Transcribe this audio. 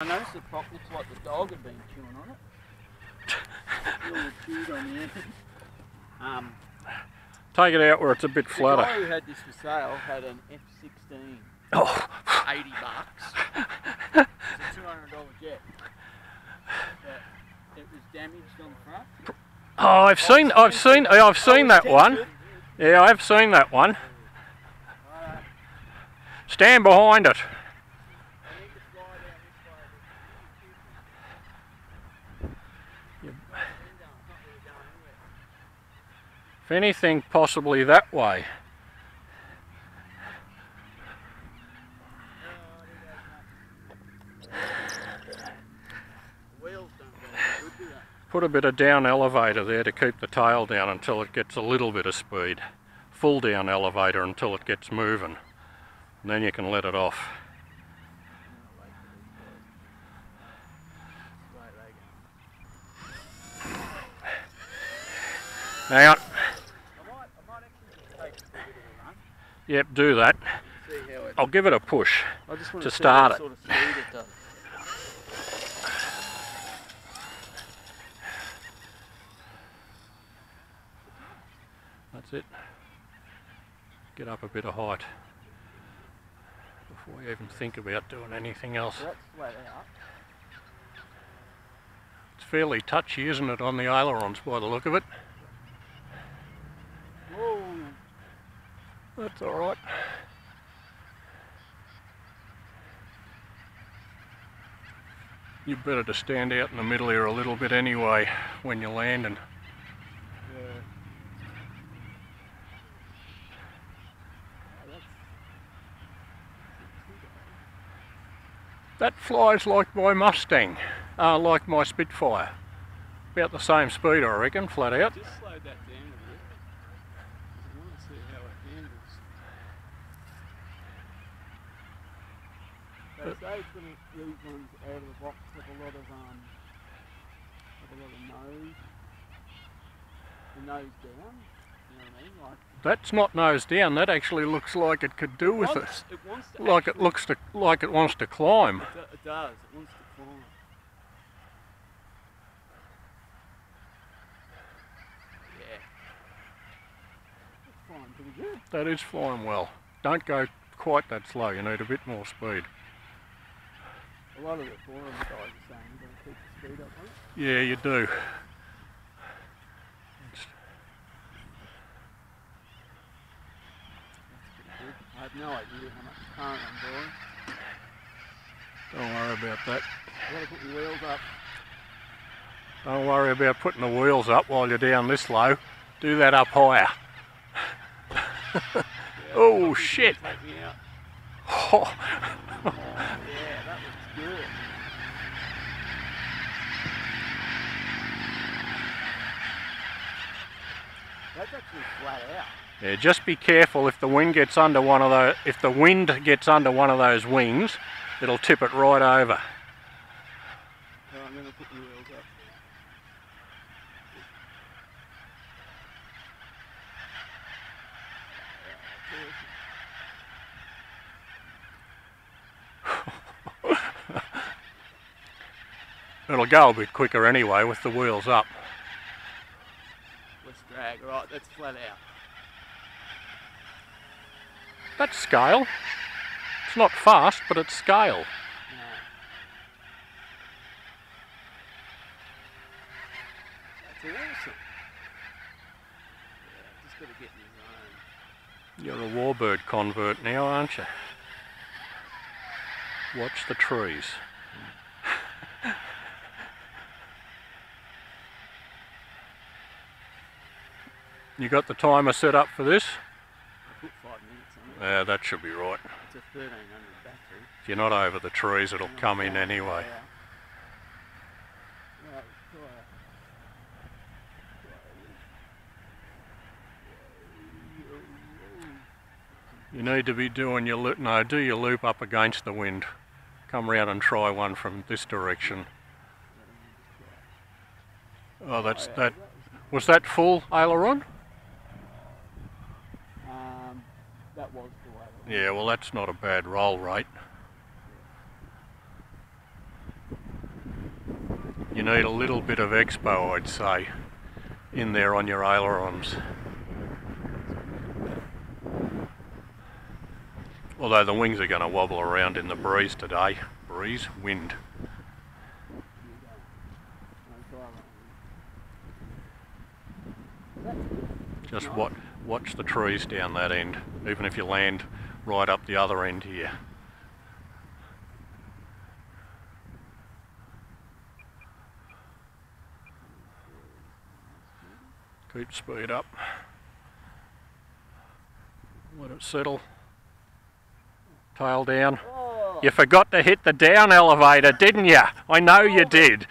I noticed the prop looks like the dog had been chewing on it. Really chewed on the end. Take it out where it's a bit flatter. The guy who had this for sale had an F16. Oh. $80. It's a $200 jet. But it was damaged on the front. Oh, I've seen that one. Yeah, I've seen that one. Stand behind it. If anything, possibly that way. Put a bit of down elevator there to keep the tail down until it gets a little bit of speed. Full down elevator until it gets moving. And then you can let it off. Now, yep, do that. I'll give it a push to start it. That's it. Get up a bit of height before you even think about doing anything else. It's fairly touchy, isn't it, on the ailerons by the look of it? Whoa. That's all right. You better to stand out in the middle here a little bit anyway when you're landing. Yeah. That flies like my Mustang, like my Spitfire. About the same speed, I reckon, flat out. Just slow that down a bit. I want to see how it handles. They say it's going to, these ones out of the box have a lot of nose. The nose down. You know what I mean? Like, that's not nose down. That actually looks like it could do with it. Like it wants to climb. It does. It wants to climb. Yeah. That's flying pretty good. That is flying well. Don't go quite that slow. You need a bit more speed. A lot of the forum guys are saying you've got to keep the speed up on it. Yeah, you do. I have no idea how much current I'm drawing. Don't worry about that. I've got to put the wheels up. Don't worry about putting the wheels up while you're down this low. Do that up higher. Yeah, oh shit! Take me out. Oh. Yeah, that looks good. That's actually flat out. Yeah, just be careful if the wind gets under one of those. If the wind gets under one of those wings, it'll tip it right over. So I'm going to put the wheels up. It'll go a bit quicker anyway with the wheels up. Less drag, right? That's flat out. That's scale. It's not fast, but it's scale. That's awesome. Yeah, just got to get in the zone. You're a warbird convert now, aren't you? Watch the trees. You got the timer set up for this? I put 5 minutes on it. Yeah, that should be right. It's a 1300 battery. If you're not over the trees, it'll come in anyway. You need to be doing your loop. No, do your loop up against the wind. Come round and try one from this direction. Oh, that's that. Was that full aileron? That was the way. Yeah, well, that's not a bad roll rate. you need a little bit of expo, I'd say, in there on your ailerons. Although the wings are going to wobble around in the breeze today. Breeze, wind. Just watch the trees down that end, even if you land right up the other end here. Keep speed up. Let it settle. Tail down. Oh. You forgot to hit the down elevator, didn't you? I know you did.